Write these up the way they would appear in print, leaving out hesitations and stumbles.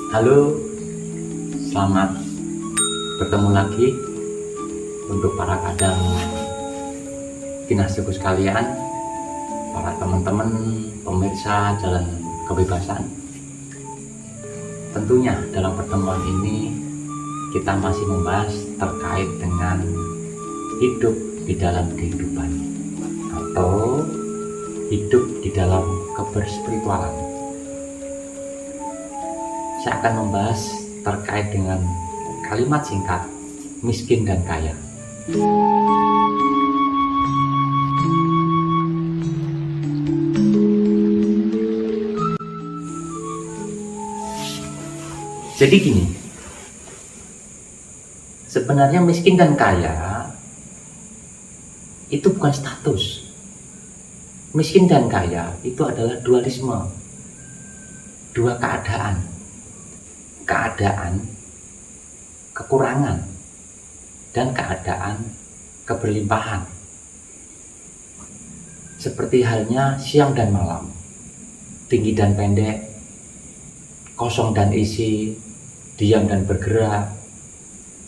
Halo, selamat bertemu lagi untuk para kadang kinasiku sekalian, para teman-teman pemirsa Jalan Kebebasan. Tentunya dalam pertemuan ini kita masih membahas terkait dengan hidup di dalam kehidupan atau hidup di dalam keberspiritualan. Saya akan membahas terkait dengan kalimat singkat miskin dan kaya. Jadi gini, sebenarnya miskin dan kaya itu bukan status. Miskin dan kaya itu adalah dualisme, dua keadaan kekurangan dan keadaan keberlimpahan, seperti halnya siang dan malam, tinggi dan pendek, kosong dan isi, diam dan bergerak,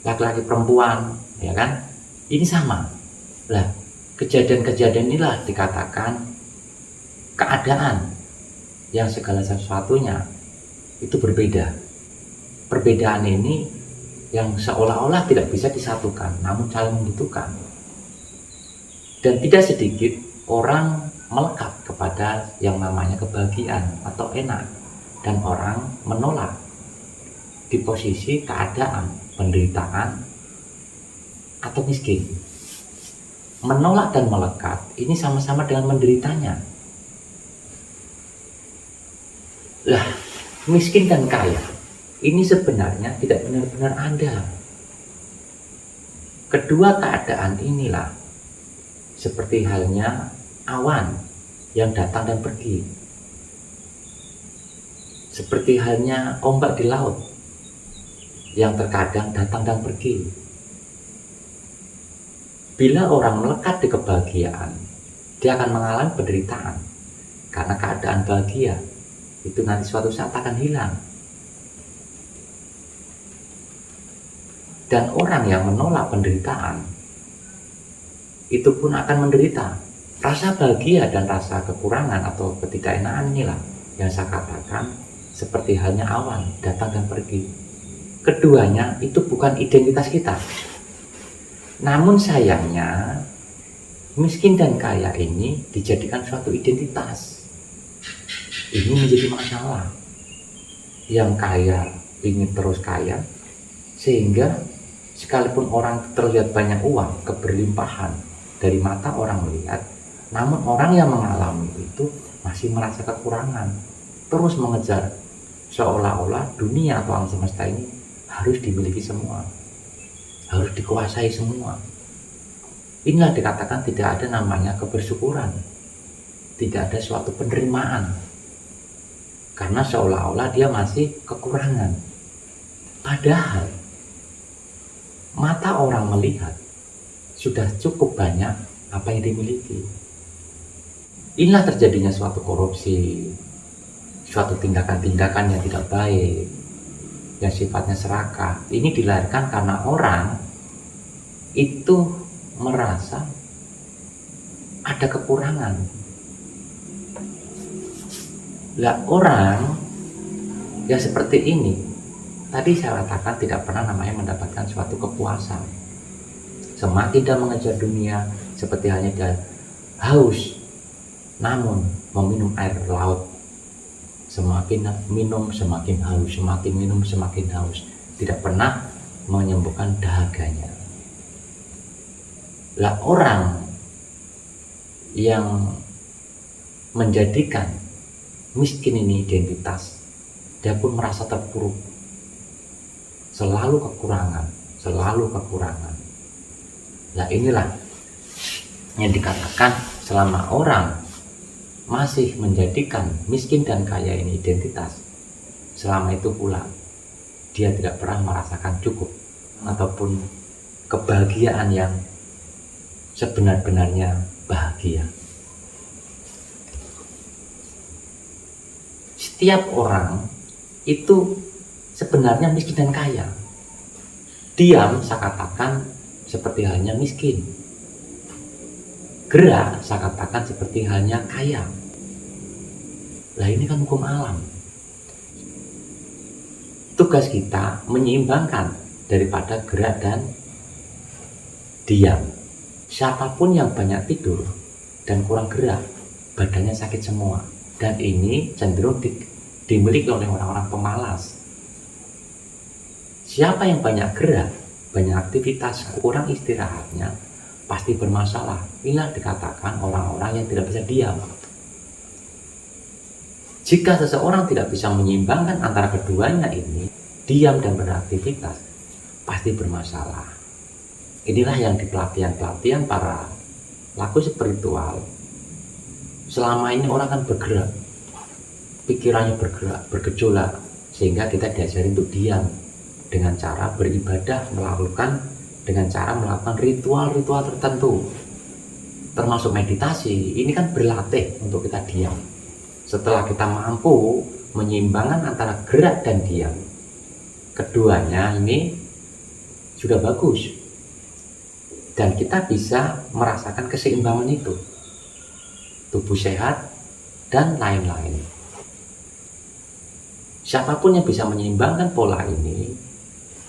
laki-laki perempuan, ya kan? Ini sama lah. Kejadian-kejadian inilah dikatakan keadaan yang segala sesuatunya itu berbeda. Perbedaan ini yang seolah-olah tidak bisa disatukan, namun saling membutuhkan. Dan tidak sedikit orang melekat kepada yang namanya kebahagiaan atau enak, dan orang menolak di posisi keadaan penderitaan atau miskin. Menolak dan melekat ini sama-sama dengan menderitanya. Lah, miskin dan kaya ini sebenarnya tidak benar-benar ada. Kedua keadaan inilah seperti halnya awan yang datang dan pergi, seperti halnya ombak di laut yang terkadang datang dan pergi. Bila orang melekat di kebahagiaan, dia akan mengalami penderitaan, karena keadaan bahagia itu nanti suatu saat akan hilang. Dan orang yang menolak penderitaan itu pun akan menderita. Rasa bahagia dan rasa kekurangan atau ketidakenakan inilah yang saya katakan seperti halnya awan datang dan pergi. Keduanya itu bukan identitas kita. Namun sayangnya miskin dan kaya ini dijadikan suatu identitas. Ini menjadi masalah. Yang kaya ingin terus kaya, sehingga sekalipun orang terlihat banyak uang, keberlimpahan dari mata orang melihat, namun orang yang mengalami itu masih merasa kekurangan, terus mengejar seolah-olah dunia atau alam semesta ini harus dimiliki semua, harus dikuasai semua. Inilah dikatakan tidak ada namanya kebersyukuran, tidak ada suatu penerimaan, karena seolah-olah dia masih kekurangan. Padahal mata orang melihat sudah cukup banyak apa yang dimiliki. Inilah terjadinya suatu korupsi, suatu tindakan-tindakan yang tidak baik, yang sifatnya serakah. Ini dilahirkan karena orang itu merasa ada kekurangan. Lah, orang yang seperti ini tadi saya katakan tidak pernah namanya mendapatkan suatu kepuasan. Semakin dia mengejar dunia, seperti halnya dia haus, namun meminum air laut. Semakin minum semakin haus, semakin minum semakin haus. Tidak pernah menyembuhkan dahaganya. Lah, orang yang menjadikan miskin ini identitas, dia pun merasa terpuruk. Selalu kekurangan, selalu kekurangan. Nah, inilah yang dikatakan selama orang masih menjadikan miskin dan kaya ini identitas, selama itu pula dia tidak pernah merasakan cukup ataupun kebahagiaan yang sebenar-benarnya bahagia. Setiap orang itu sebenarnya miskin dan kaya. Diam saya katakan seperti halnya miskin. Gerak saya katakan seperti halnya kaya. Lah ini kan hukum alam. Tugas kita menyeimbangkan daripada gerak dan diam. Siapapun yang banyak tidur dan kurang gerak, badannya sakit semua. Dan ini cenderung dimiliki oleh orang-orang pemalas. Siapa yang banyak gerak, banyak aktivitas, kurang istirahatnya, pasti bermasalah. Inilah dikatakan orang-orang yang tidak bisa diam. Jika seseorang tidak bisa menyeimbangkan antara keduanya ini, diam dan beraktivitas, pasti bermasalah. Inilah yang di pelatihan-pelatihan para laku spiritual. Selama ini orang kan bergerak, pikirannya bergerak, bergejolak, sehingga kita diajari untuk diam dengan cara beribadah, dengan cara melakukan ritual-ritual tertentu, termasuk meditasi. Ini kan berlatih untuk kita diam. Setelah kita mampu menyeimbangkan antara gerak dan diam, keduanya ini sudah bagus, dan kita bisa merasakan keseimbangan itu, tubuh sehat dan lain-lain. Siapapun yang bisa menyeimbangkan pola ini,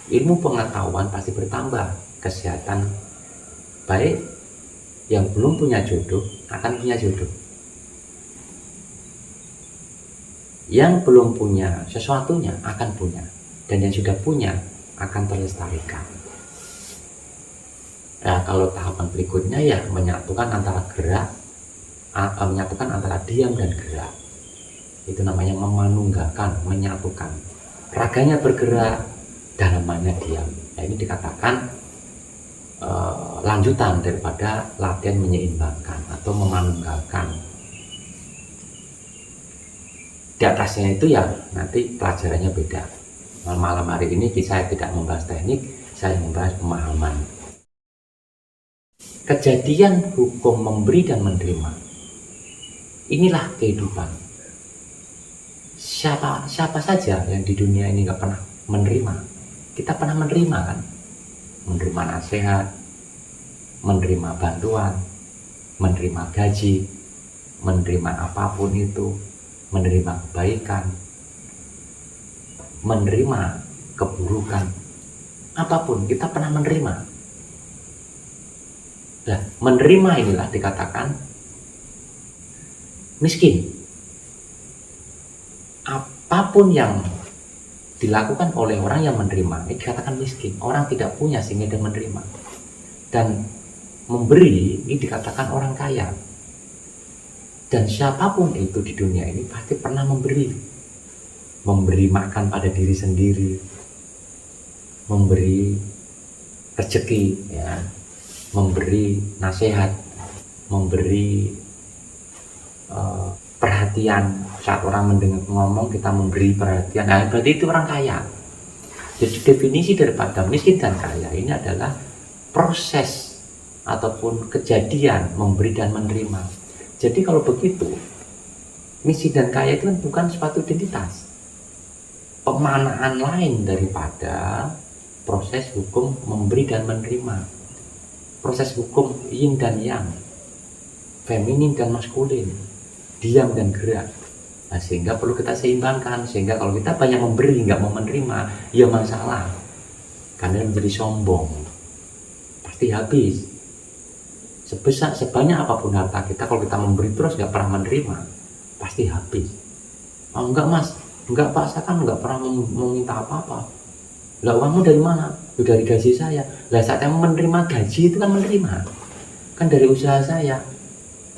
ilmu pengetahuan pasti bertambah, kesehatan baik. Yang belum punya jodoh akan punya jodoh, yang belum punya sesuatunya akan punya, dan yang sudah punya akan terlestarikan. Nah, kalau tahapan berikutnya ya menyatukan antara diam dan gerak. Itu namanya memanunggakan, menyatukan. Raganya bergerak, dalamannya diam. Nah, ini dikatakan lanjutan daripada latihan menyeimbangkan atau memanunggakan. Di atasnya itu ya nanti pelajarannya beda. Malam hari ini saya tidak membahas teknik, saya membahas pemahaman. Kejadian hukum memberi dan menerima, inilah kehidupan. Siapa saja yang di dunia ini gak pernah menerima? Kita pernah menerima kan? Menerima nasihat, menerima bantuan, menerima gaji, menerima apapun itu, menerima kebaikan, menerima keburukan, apapun kita pernah menerima. Nah, menerima inilah dikatakan miskin. Apapun yang dilakukan oleh orang yang menerima, ini dikatakan miskin. Orang tidak punya sehingga dia menerima. Dan memberi ini dikatakan orang kaya. Dan siapapun itu di dunia ini pasti pernah memberi. Memberi makan pada diri sendiri, memberi rezeki, ya, memberi nasihat, memberi perhatian. Saat orang mendengar ngomong kita memberi perhatian, nah berarti itu orang kaya. Jadi definisi daripada miskin dan kaya ini adalah proses ataupun kejadian memberi dan menerima. Jadi kalau begitu, miskin dan kaya itu kan bukan suatu identitas, pemanaan lain daripada proses hukum memberi dan menerima, proses hukum yin dan yang, feminin dan maskulin, diam dan gerak. Nah, sehingga perlu kita seimbangkan, sehingga kalau kita banyak memberi nggak mau menerima, ya masalah, karena menjadi sombong, pasti habis. Sebanyak apapun harta kita, kalau kita memberi terus nggak pernah menerima, pasti habis. Oh enggak mas, enggak pak, saya kan nggak pernah meminta apa-apa. Lah uangmu dari mana? Dari gaji saya. Lah saat kamu menerima gaji itu kan menerima, kan dari usaha saya.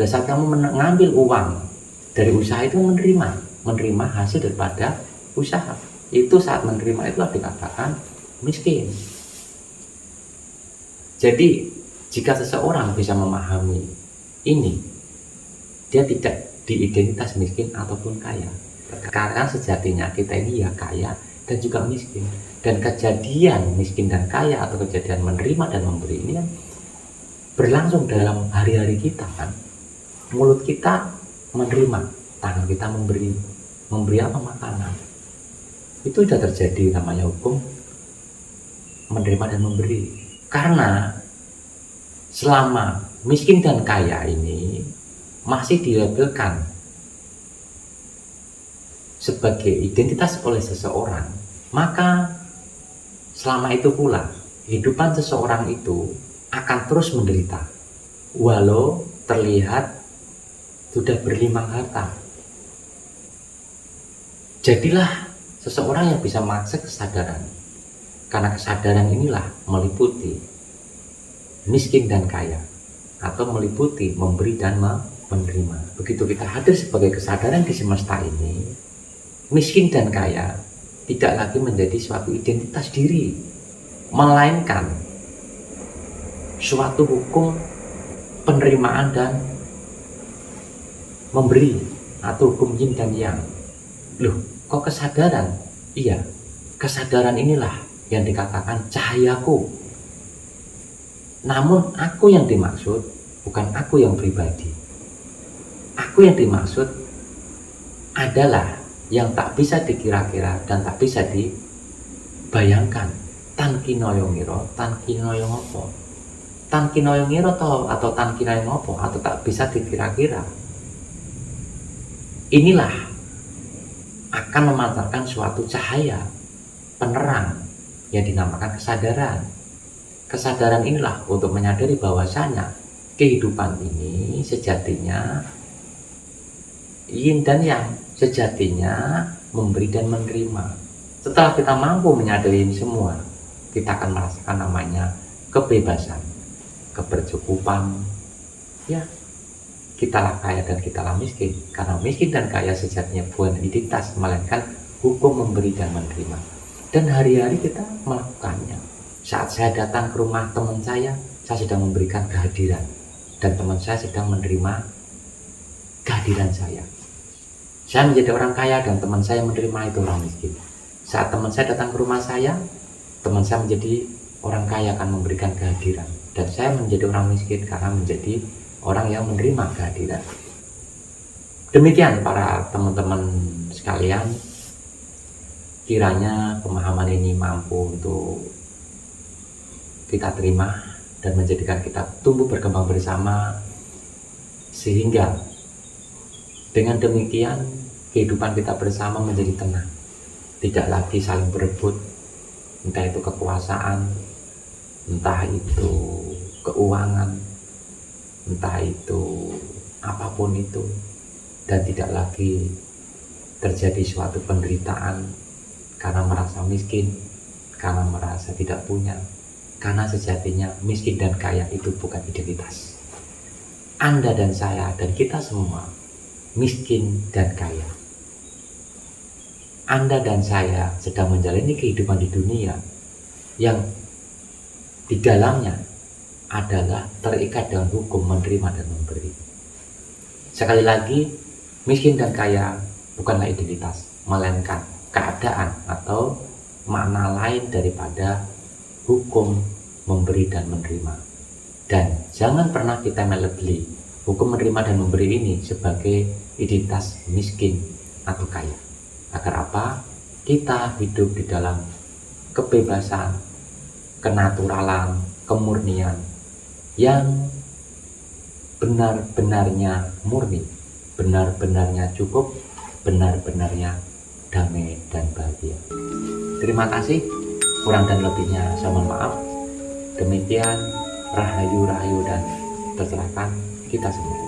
Lah saat kamu mengambil uang dari usaha itu menerima hasil daripada usaha. Itu saat menerima itu dikatakan miskin. Jadi jika seseorang bisa memahami ini, dia tidak diidentitas miskin ataupun kaya. Karena sejatinya kita ini ya kaya dan juga miskin. Dan kejadian miskin dan kaya atau kejadian menerima dan memberi ini kan berlangsung dalam hari-hari kita kan. Mulut kita menerima, tangan kita memberi apa? Makanan. Itu sudah terjadi namanya hukum menerima dan memberi. Karena selama miskin dan kaya ini masih dilabelkan sebagai identitas oleh seseorang, maka selama itu pula kehidupan seseorang itu akan terus menderita walau terlihat sudah berlimpah harta. Jadilah seseorang yang bisa mengakses kesadaran, karena kesadaran inilah meliputi miskin dan kaya, atau meliputi memberi dan menerima. Begitu kita hadir sebagai kesadaran di semesta ini, miskin dan kaya tidak lagi menjadi suatu identitas diri, melainkan suatu hukum penerimaan dan memberi, atau hukum yin dan yang. Loh, kok kesadaran? Iya, kesadaran inilah yang dikatakan cahayaku. Namun aku yang dimaksud bukan aku yang pribadi. Aku yang dimaksud adalah yang tak bisa dikira-kira dan tak bisa dibayangkan. Tan kinoyongiro, tan kinoyongopo. Tan kinoyongiro atau tan kinoyongopo, atau tak bisa dikira-kira. Inilah akan memancarkan suatu cahaya penerang yang dinamakan kesadaran. Kesadaran inilah untuk menyadari bahwasanya kehidupan ini sejatinya yin dan yang, sejatinya memberi dan menerima. Setelah kita mampu menyadari ini semua, kita akan merasakan namanya kebebasan, kebercukupan. Ya, kitalah kaya dan kitalah miskin, karena miskin dan kaya sejatinya bukan identitas, melainkan hukum memberi dan menerima. Dan hari-hari kita melakukannya. Saat saya datang ke rumah teman saya sedang memberikan kehadiran, dan teman saya sedang menerima kehadiran saya. Saya menjadi orang kaya dan teman saya menerima itu orang miskin. Saat teman saya datang ke rumah saya, teman saya menjadi orang kaya akan memberikan kehadiran, dan saya menjadi orang miskin karena menjadi orang yang menerima kehadiran. Demikian para teman-teman sekalian, kiranya pemahaman ini mampu untuk kita terima dan menjadikan kita tumbuh berkembang bersama, sehingga dengan demikian kehidupan kita bersama menjadi tenang, tidak lagi saling berebut, entah itu kekuasaan, entah itu keuangan, entah itu apapun itu, dan tidak lagi terjadi suatu penderitaan karena merasa miskin, karena merasa tidak punya. Karena sejatinya miskin dan kaya itu bukan identitas. Anda dan saya dan kita semua miskin dan kaya. Anda dan saya sedang menjalani kehidupan di dunia yang di dalamnya adalah terikat dengan hukum menerima dan memberi. Sekali lagi, miskin dan kaya bukanlah identitas, melainkan keadaan atau makna lain daripada hukum memberi dan menerima. Dan jangan pernah kita melebeli hukum menerima dan memberi ini sebagai identitas miskin atau kaya. Agar apa? Kita hidup di dalam kebebasan, kenaturalan, kemurnian yang benar-benarnya murni, benar-benarnya cukup, benar-benarnya damai dan bahagia. Terima kasih. Kurang dan lebihnya saya mohon maaf. Demikian rahayu dan terserahkan kita semua.